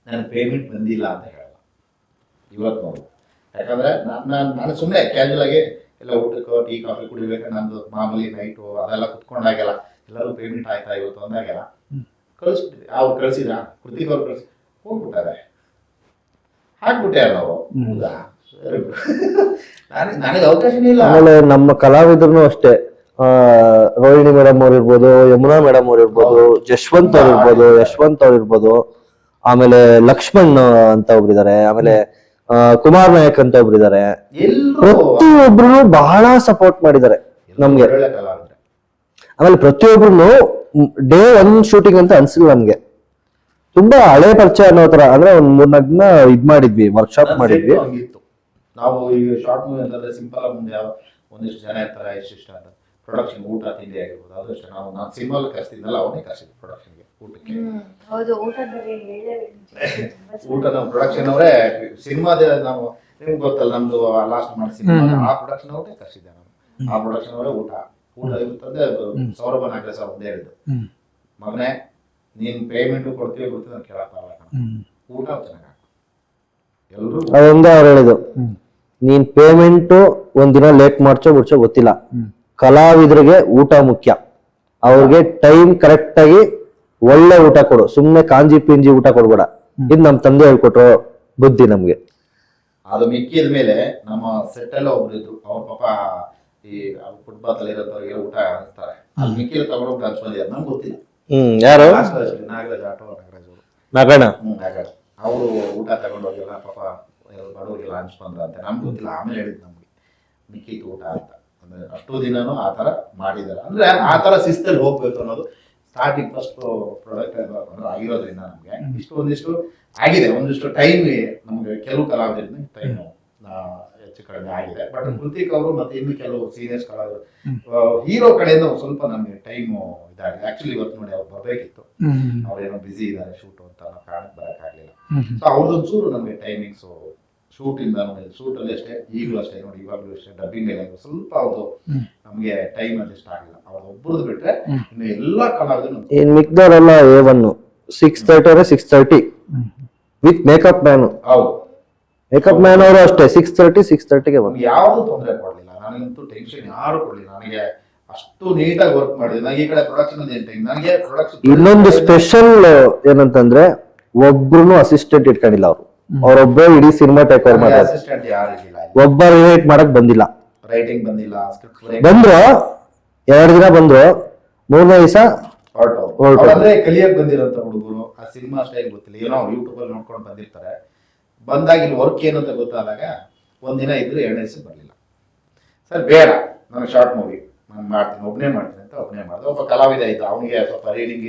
ನನಗೆ ಪೇಮೆಂಟ್ ಬಂದಿಲ್ಲ ಅಂತ ಹೇಳಲ್ಲ ಇವತ್ತಿನವರೆಗೂ. ಯಾಕಂದ್ರೆ ನಾನು ಸುಮ್ಮನೆ ಕ್ಯಾಶುವಲ್ ಆಗಿ ಎಲ್ಲ ಊಟಕ್ಕೆ ಟೀ ಕಾಫಿ ಕುಡಿಬೇಕು, ನಂದು ಮಾಮೂಲಿ ನೈಟು ಅದೆಲ್ಲ ಕುತ್ಕೊಂಡಾಗೆಲ್ಲ ಎಲ್ಲರೂ ಪೇಮೆಂಟ್ ಆಯ್ತಾ ಇವತ್ತು ಅಂದಾಗೆಲ್ಲ ಕಳಿಸ್ಬಿಟ್ಟಿದ್ವಿ. ಅವ್ರು ಕಳಿಸಿದ ಕೃತಿಕ್ ಅವ್ರು ಕಳಿಸಿ ಹೋಗ್ಬಿಟ್ಟಾರೆ, ಹಾಕ್ಬಿಟ್ಟೆ ನಾವು. ನನಗೆ ಅವಕಾಶನೇ ಇಲ್ಲ.
ಆಮೇಲೆ ನಮ್ಮ ಕಲಾವಿದ್ರು ಅಷ್ಟೇ, ರೋಹಿಣಿ ಮೇಡಮ್ ಅವ್ರು ಇರ್ಬೋದು, ಯಮುನಾ ಮೇಡಮ್ ಅವ್ರು ಇರ್ಬೋದು, ಯಶವಂತ್ ಅವ್ರು ಇರ್ಬೋದು, ಯಶವಂತ್ ಅವ್ರು ಇರ್ಬೋದು, ಆಮೇಲೆ ಲಕ್ಷ್ಮಣ್ ಅಂತ ಒಬ್ರಿದ್ದಾರೆ, ಆಮೇಲೆ ಕುಮಾರ್ ನಾಯಕ್ ಅಂತ ಒಬ್ರಿದ್ದಾರೆ. ಪ್ರತಿಯೊಬ್ರು ಬಹಳ ಸಪೋರ್ಟ್ ಮಾಡಿದ್ದಾರೆ ನಮ್ಗೆ.
ಒಳ್ಳೆ ಕಲಾವಿದ್ರೆ.
ಆಮೇಲೆ ಪ್ರತಿಯೊಬ್ರು ಡೇ 1 ಶೂಟಿಂಗ್ ಅಂತ ಅನ್ಸಿಲ್ಲ ನಮ್ಗೆ, ತುಂಬಾ ಹಳೆ ಪರಿಚಯ ಅನ್ನೋ ತರ. ಅಂದ್ರೆ ಒಂದ್ 3-4 ದಿನ ಇದ್ ಮಾಡಿದ್ವಿ, ವರ್ಕ್ಶಾಪ್ ಮಾಡಿದ್ವಿ.
ಹಂಗಿತ್ತು. ನಾವು ಈ ಶಾರ್ಟ್ ಮೂವಿ ಅಂತಂದ್ರೆ ಸಿಂಪಲ್ ಆಗಿ ಮುಂದೆ ಒಂದಿಷ್ಟು ಜನ ಇರ್ತಾರೆ, ಇಷ್ಟ ಅಂತ ಪ್ರೊಡಕ್ಷನ್ ಊಟ ತಿಂಡಿ ಆಗಿರ್ಬೋದು, ಅದು ಅಷ್ಟೇ. ನಾನು ಸಿನಿಮಾ ಕರ್ಸ್ತಿದ್ನಲ್ಲ, ಅವನೇ ಕರ್ಸಿದ್ವಿ ಪ್ರೊಡಕ್ಷನ್ಗೆ ಊಟಕ್ಕೆ.
ಹೌದು, ಊಟದ ಬಗ್ಗೆ
ಊಟ ನಾವು ಪ್ರೊಡಕ್ಷನ್ ಅವರೇ, ಸಿನಿಮಾದ ನಾವು ನಿಮ್ಗೆ ಗೊತ್ತಲ್ಲ ನಮ್ದು ಲಾಸ್ಟ್ ಮಾಡಿ ಸಿನಿಮಾ, ಆ ಪ್ರೊಡಕ್ಷನ್ ಅವರೇ ಕರ್ಸಿದ್ದೆ ನಾನು. ಆ ಪ್ರೊಡಕ್ಷನ್ ಅವರೇ ಊಟ ಇರುತ್ತಂದ್ರೆ ಸೌರಭ ನಾಗೇಶ ಒಂದೇ ಹೇಳಿದ್ದು, ಮಗನೇ ನೀನ್ ಪೇಮೆಂಟ್ ಕೊಡ್ತೀವಿ ನಾನು ಕೇಳಕ್ಕಾಗಲ್ಲ, ಊಟ ಚೆನ್ನಾಗಿ ಎಲ್ರು
ಅದೊಂದೇ ಅವ್ರು ಹೇಳಿದ್ದು, ನೀನ್ ಪೇಮೆಂಟ್ ಒಂದಿನ ಲೇಟ್ ಮಾಡ್ಸೋ ಬಿಡ್ಸೋ ಗೊತ್ತಿಲ್ಲ, ಕಲಾವಿದರಿಗೆ ಊಟ ಮುಖ್ಯ, ಅವ್ರಿಗೆ ಟೈಮ್ ಕರೆಕ್ಟ್ ಆಗಿ ಒಳ್ಳೆ ಊಟ ಕೊಡು, ಸುಮ್ನೆ ಕಾಂಜಿ ಪಿಂಜಿ ಊಟ ಕೊಡ್ಬೇಡ. ಇದು ನಮ್ ತಂದೆ ಹೇಳ್ಕೊಟ್ರು ಬುದ್ಧಿ ನಮ್ಗೆ.
ಅದು ಮಿಕ್ಕಿದ ಮೇಲೆ ನಮ್ಮ ಸೆಟ್ ಎಲ್ಲ ಒಬ್ರು ಇದ್ರು, ಅವ್ರ ಪಾಪ ಈ ಫುಟ್ಬಾಲ್ ಅಲ್ಲಿ ಇರೋರಿಗೆ ಊಟ ಅನಿಸ್ತಾರೆ, ಅಲ್ಲಿ ಮಿಕ್ಕಿದ ತಗೊಂಡೋಗಿ ಹಂಚ್ಕೊಂಡಿದ್ದಾರೆ, ನಮ್ಗೆ ಗೊತ್ತಿಲ್ಲ.
ಯಾರು?
ನಾಗರಾಜ್ ಆಟೋ ನಾಗರಾಜ್ ಅವರು,
ನಗಣ
ನಾಗರಾಜ್ ಅವರು ಊಟ ತಗೊಂಡೋಗಿಲ್ಲ ಪಾಪ, ಬಡವರಿಗೆಲ್ಲ ಹಂಚ್ಕೊಂಡ್ರ ಅಂತ ನಮ್ಗೆ ಗೊತ್ತಿಲ್ಲ. ಆಮೇಲೆ ಹೇಳಿದ್ ನಮ್ಗೆ ಮಿಕ್ಕಿತ್ತು ಊಟ ಅಂತ. ಅಂದ್ರೆ ಅಷ್ಟು ದಿನನೂ ಆ ತರ ಮಾಡಿದ್ದಾರೆ, ಅಂದ್ರೆ ಆ ತರ ಶಿಸ್ತಲ್ಲಿ ಹೋಗ್ಬೇಕು ಅನ್ನೋದು ಸ್ಟಾರ್ಟಿಂಗ್ ಫಸ್ಟ್ ಪ್ರಾಡಕ್ಟ್ ಅಂದ್ರೆ ಆಗಿರೋದ್ರಿಂದ ನಮ್ಗೆ ಒಂದಿಷ್ಟು ಆಗಿದೆ. ಒಂದಿಷ್ಟು ಟೈಮ್ ನಮ್ಗೆ ಕೆಲವು ಕಲಾವಿದರಿಂದ ಟೈಮ್ ಹೆಚ್ಚು ಕಡಿಮೆ ಆಗಿದೆ. ಬಟ್ ಕೃತಿಕ್ ಅವರು ಮತ್ತೆ ಇನ್ನು ಕೆಲವು ಸೀನಿಯರ್ಸ್ ಕಲಾವಿದರು ಹೀರೋ ಕಡೆಯಿಂದ ಸ್ವಲ್ಪ ನಮ್ಗೆ ಟೈಮ್ ಇದಾಗಿದೆ. ಆಕ್ಚುಲಿ ಇವತ್ತು ನೋಡಿ ಅವ್ರು ಬರ್ಬೇಕಿತ್ತು, ಅವ್ರೇನೋ ಬಿಸಿ ಇದ್ದಾರೆ ಶೂಟ್ ಅಂತ ನಾವು ಕಾರಣಕ್ಕೆ ಬರೋಕ್ಕಾಗಲಿಲ್ಲ. ಸೊ ಅವ್ರದ್ದೊಂಚೂರು ನಮ್ಗೆ ಟೈಮಿಂಗ್ಸು ಶೂಟ್ ಇಂದ ನೋಡಿ, ಶೂಟ್ ಅಲ್ಲಿ ಅಷ್ಟೇ, ಈಗಲೂ ಅಷ್ಟೇ ನೋಡಿ, ಇವಾಗಲೂ ಅಷ್ಟೇ ಡಬ್ಬಿಂಗ್ ಎಲ್ಲ ಸ್ವಲ್ಪ ಅವ್ರದ್ದು ನಮ್ಗೆ ಟೈಮ್ ಅಡ್ಜಸ್ಟ್ ಆಗಿಲ್ಲ. ಅವ್ರ ಒಬ್ಬರದ್ದು ಬಿಟ್ರೆ ಇನ್ನು ಎಲ್ಲಾ ಕಲಾವಿದರು
ಇನ್ ಮಿಕ್ದವರೆಲ್ಲ A1 6:30 ಅಂದ್ರೆ 6:30 ವಿತ್ ಮೇಕಪ್ ಮ್ಯಾನ್.
ಹೌದು,
ಮೇಕಪ್ ಮ್ಯಾನ್ ಅವರು ಅಷ್ಟೇ 6:30ಗೆ ಬಂದು
ಯಾವ್ದು ತೊಂದರೆ ಕೊಡ್ಲಿಲ್ಲ, ನನಗಂತೂ ಟೆನ್ಷನ್ ಯಾರು ಕೊಡ್ಲಿಲ್ಲ. ನನಗೆ ಅಷ್ಟು ನೀಟಾಗಿ ವರ್ಕ್ ಮಾಡಿದೆ. ನನಗೆ ಈ ಕಡೆ ಪ್ರೊಡಕ್ಷನ್ ನನಗೆ ಪ್ರೊಡಕ್ಷನ್
ಇನ್ನೊಂದು ಸ್ಪೆಷಲ್ ಏನಂತಂದ್ರೆ ಒಬ್ರು ಅಸಿಸ್ಟೆಂಟ್ ಇಟ್ಕೊಂಡಿಲ್ಲ ಅವ್ರು, ಅವ್ರೊಬ್ಬರೇ ಇಡೀ ಸಿನಿಮಾ ಟೇಕ್ ಓವರ್ ಮಾಡ್ತಾರೆ.
ಅಸಿಸ್ಟೆಂಟ್ ಯಾರು ಇರಲಿಲ್ಲ,
ಒಬ್ಬ ರಿಲೇಟ್ ಮಾಡಕ್ ಬಂದಿಲ್ಲ,
ರೈಟಿಂಗ್ ಬಂದಿಲ್ಲ, ಸ್ಕ್ರಿಪ್ಟ್
ಬಂದ್ರು 2 ದಿನ ಬಂದ್ರು, 3ನೇ ದಿವಸ
ಅಂದ್ರೆ ಕಲಿಯಕ್ ಬಂದಿರೋಂತ ಹುಡುಗರು, ಆ ಸಿನಿಮಾ ಸ್ಟೈಲ್ ಗೊತ್ತಿಲ್ಲ, ಏನೋ ಯೂಟ್ಯೂಬ್ ಅಲ್ಲಿ ನೋಡ್ಕೊಂಡು ಬಂದಿರ್ತಾರೆ. ಬಂದಾಗ ಇಲ್ಲಿ ವರ್ಕ್ ಏನು ಅಂತ ಗೊತ್ತಾದಾಗ ಒಂದಿನ ಇದ್ರು 2 ದಿವಸ ಬರ್ಲಿಲ್ಲ. ಸರ್ ಬೇಡ, ನಾನು ಶಾರ್ಟ್ ಮೂವಿ ನಾನು ಮಾಡ್ತೀನಿ, ಒಬ್ಬನೇ ಮಾಡ್ತೀನಿ ಅಂತ ಒಬ್ಬನೇ ಮಾಡಿದೆ. ಒಬ್ಬ ಕಲಾವಿದ ಇದ್ದ, ಅವನಿಗೆ ಸ್ವಲ್ಪ ರೀಡಿಂಗ್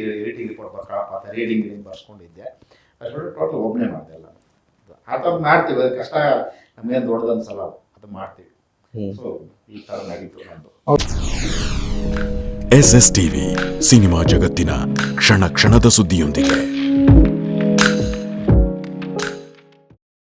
ರಿಪೋರ್ಟ್ ಬರ್ಕೊಳಪ್ಪ ಅಂತ ರೀಡಿಂಗ್ ಬರ್ಸ್ಕೊಂಡಿದ್ದೆ. ಅಷ್ಟು ಟೋಟಲ್ ಒಬ್ಬನೇ ಮಾಡಿದೆ ಎಲ್ಲ. ಆ ಥರ ಮಾಡ್ತೀವಿ, ಅದು ಕಷ್ಟ ನಮ್ಗೇನು ದೊಡ್ಡದು ಅನ್ಸಲ್ಲ, ಅದು ಮಾಡ್ತೀವಿ. ಸೊ ಈ ಥರ ನಡೀತು ನಮ್ಮದು.
SS ಟಿವಿ ಸಿನಿಮಾ ಜಗತ್ತಿನ ಕ್ಷಣ ಕ್ಷಣದ ಸುದ್ದಿಯೊಂದಿಗೆ.